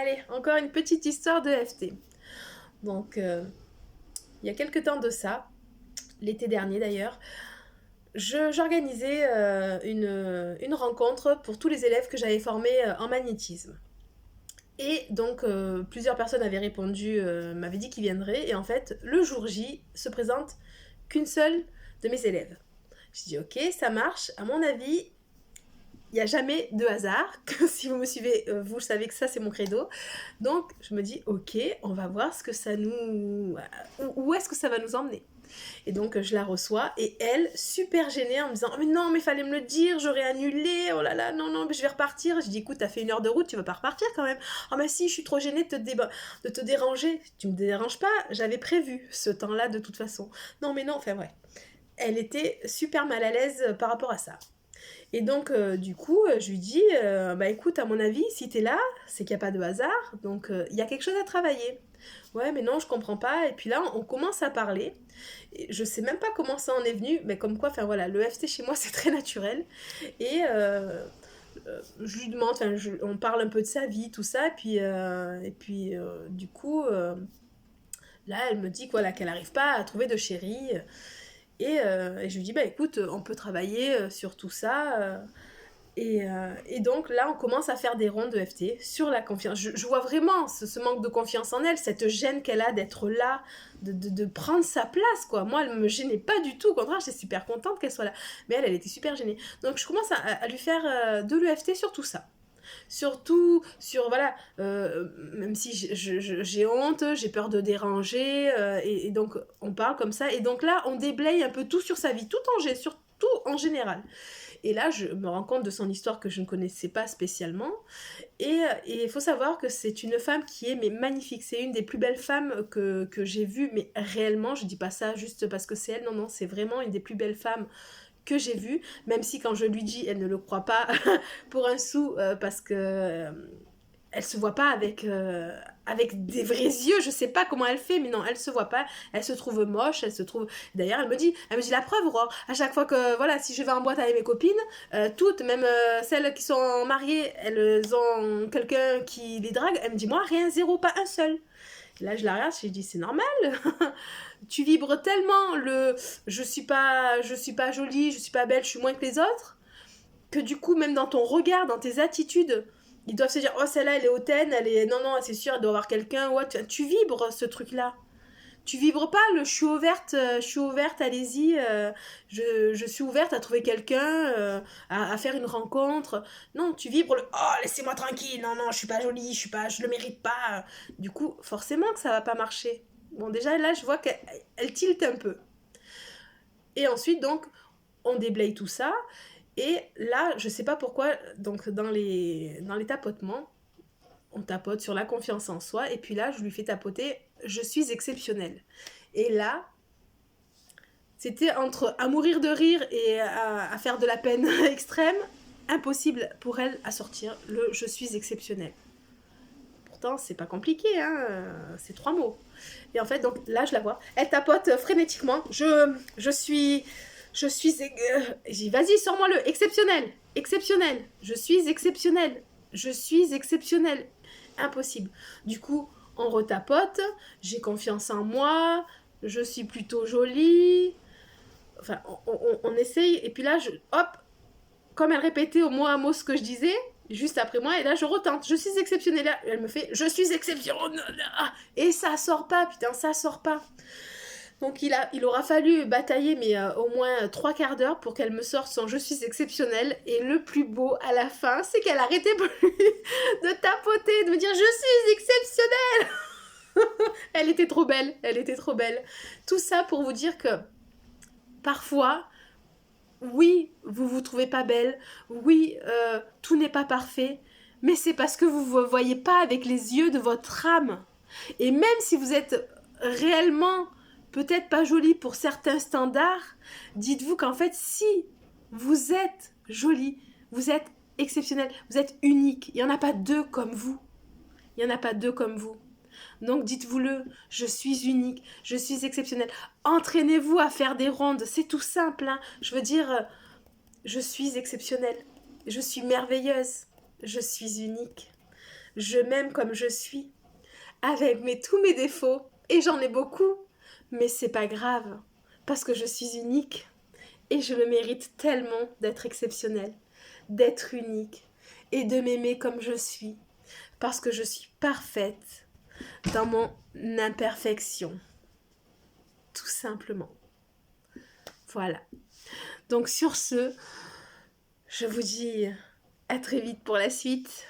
Allez, encore une petite histoire de FT. Donc, il y a quelques temps de ça, l'été dernier d'ailleurs, j'organisais une rencontre pour tous les élèves que j'avais formés en magnétisme. Et donc, plusieurs personnes avaient répondu, m'avaient dit qu'ils viendraient. Et en fait, le jour J se présente qu'une seule de mes élèves. Je dis, ok, ça marche. À mon avis, il n'y a jamais de hasard. Si vous me suivez, vous savez que ça, c'est mon credo. Donc, je me dis, ok, on va voir ce que ça nous... Où est-ce que ça va nous emmener. Et donc, je la reçois, et elle, super gênée, en me disant, oh, mais non, mais fallait me le dire, j'aurais annulé, oh là là, non, non, mais je vais repartir. Je dis, écoute, t'as fait 1 heure de route, tu vas pas repartir quand même. Oh, mais si, je suis trop gênée de te déranger. Tu me déranges pas, j'avais prévu ce temps-là de toute façon. Non, mais non, enfin, ouais. Elle était super mal à l'aise par rapport à ça. Et donc, du coup, je lui dis, bah écoute, à mon avis, si t'es là, c'est qu'il n'y a pas de hasard, donc il y a quelque chose à travailler. Ouais, mais non, je comprends pas. Et puis là, on commence à parler. Et je sais même pas comment ça en est venu, mais comme quoi, enfin voilà, le FT chez moi, c'est très naturel. Et je lui demande, on parle un peu de sa vie, tout ça, et puis du coup, là, elle me dit voilà, qu'elle n'arrive pas à trouver de chéri. Et je lui dis, bah écoute, on peut travailler sur tout ça. Et donc là, on commence à faire des rondes de FT sur la confiance. Je vois vraiment ce manque de confiance en elle, cette gêne qu'elle a d'être là, de prendre sa place, quoi. Moi, elle me gênait pas du tout. Au contraire, j'étais super contente qu'elle soit là. Mais elle était super gênée. Donc je commence à lui faire de l'EFT sur tout ça. Surtout sur, voilà, même si j'ai honte, j'ai peur de déranger, et donc on parle comme ça. Et donc là, on déblaye un peu tout sur sa vie, sur tout en général. Et là, je me rends compte de son histoire que je ne connaissais pas spécialement. Et il faut savoir que c'est une femme qui est mais magnifique. C'est une des plus belles femmes que j'ai vues, mais réellement, je dis pas ça juste parce que c'est elle. Non, non, c'est vraiment une des plus belles femmes que j'ai vues. Même si quand je lui dis, elle ne le croit pas pour un sou, parce que elle se voit pas avec des vrais yeux, je sais pas comment elle fait, mais non, elle se voit pas, elle se trouve moche, elle se trouve... D'ailleurs, elle me dit la preuve, Aurore, à chaque fois que, voilà, si je vais en boîte avec mes copines, toutes, même celles qui sont mariées, elles ont quelqu'un qui les drague, elle me dit, moi, rien, zéro, pas un seul. Et là, je la regarde, je dis, c'est normal, tu vibres tellement je suis pas jolie, je suis pas belle, je suis moins que les autres, que du coup, même dans ton regard, dans tes attitudes, ils doivent se dire, oh, celle-là, elle est hautaine, elle est... Non, non, c'est sûr, elle doit avoir quelqu'un. Ouais, tu vibres ce truc-là. Tu vibres pas le je suis ouverte, allez-y, je suis ouverte à trouver quelqu'un, à faire une rencontre. Non, tu vibres le oh, laissez-moi tranquille, non, non, je suis pas jolie, je le mérite pas. Du coup, forcément que ça va pas marcher. Bon, déjà, là, je vois qu'elle tilte un peu. Et ensuite, donc, on déblaye tout ça. Et là, je sais pas pourquoi, donc dans les tapotements, on tapote sur la confiance en soi, et puis là, je lui fais tapoter je suis exceptionnelle. Et là, c'était entre à mourir de rire et à faire de la peine extrême, impossible pour elle à sortir le je suis exceptionnelle. Pourtant, c'est pas compliqué, hein, c'est 3 mots. Et en fait, donc là, je la vois, elle tapote frénétiquement, je suis... J'ai dit, vas-y, sors-moi le. Exceptionnel. Exceptionnel. Je suis exceptionnel. Je suis exceptionnel. Impossible. Du coup, on retapote. J'ai confiance en moi. Je suis plutôt jolie. Enfin, on essaye. Et puis là, hop, comme elle répétait au mot à mot ce que je disais, juste après moi, et là, je retente. Je suis exceptionnelle. Elle me fait, je suis exceptionnelle. Et ça sort pas, putain, ça sort pas. Donc il aura fallu batailler mais au moins 3 quarts d'heure pour qu'elle me sorte son je suis exceptionnelle. Et le plus beau à la fin, c'est qu'elle arrêtait plus de tapoter, de me dire je suis exceptionnelle. Elle était trop belle, elle était trop belle. Tout ça pour vous dire que parfois, oui, vous vous trouvez pas belle, oui, tout n'est pas parfait, mais c'est parce que vous ne voyez pas avec les yeux de votre âme. Et même si vous êtes réellement peut-être pas jolie pour certains standards, dites-vous qu'en fait, si vous êtes jolie, vous êtes exceptionnelle, vous êtes unique, il n'y en a pas deux comme vous. Il n'y en a pas deux comme vous. Donc dites-vous-le, je suis unique, je suis exceptionnelle. Entraînez-vous à faire des rondes, c'est tout simple. Hein. Je veux dire, je suis exceptionnelle, je suis merveilleuse, je suis unique. Je m'aime comme je suis, avec tous mes défauts, et j'en ai beaucoup. Mais c'est pas grave, parce que je suis unique. Et je le mérite tellement d'être exceptionnelle, d'être unique, et de m'aimer comme je suis. Parce que je suis parfaite dans mon imperfection. Tout simplement. Voilà. Donc sur ce, je vous dis à très vite pour la suite.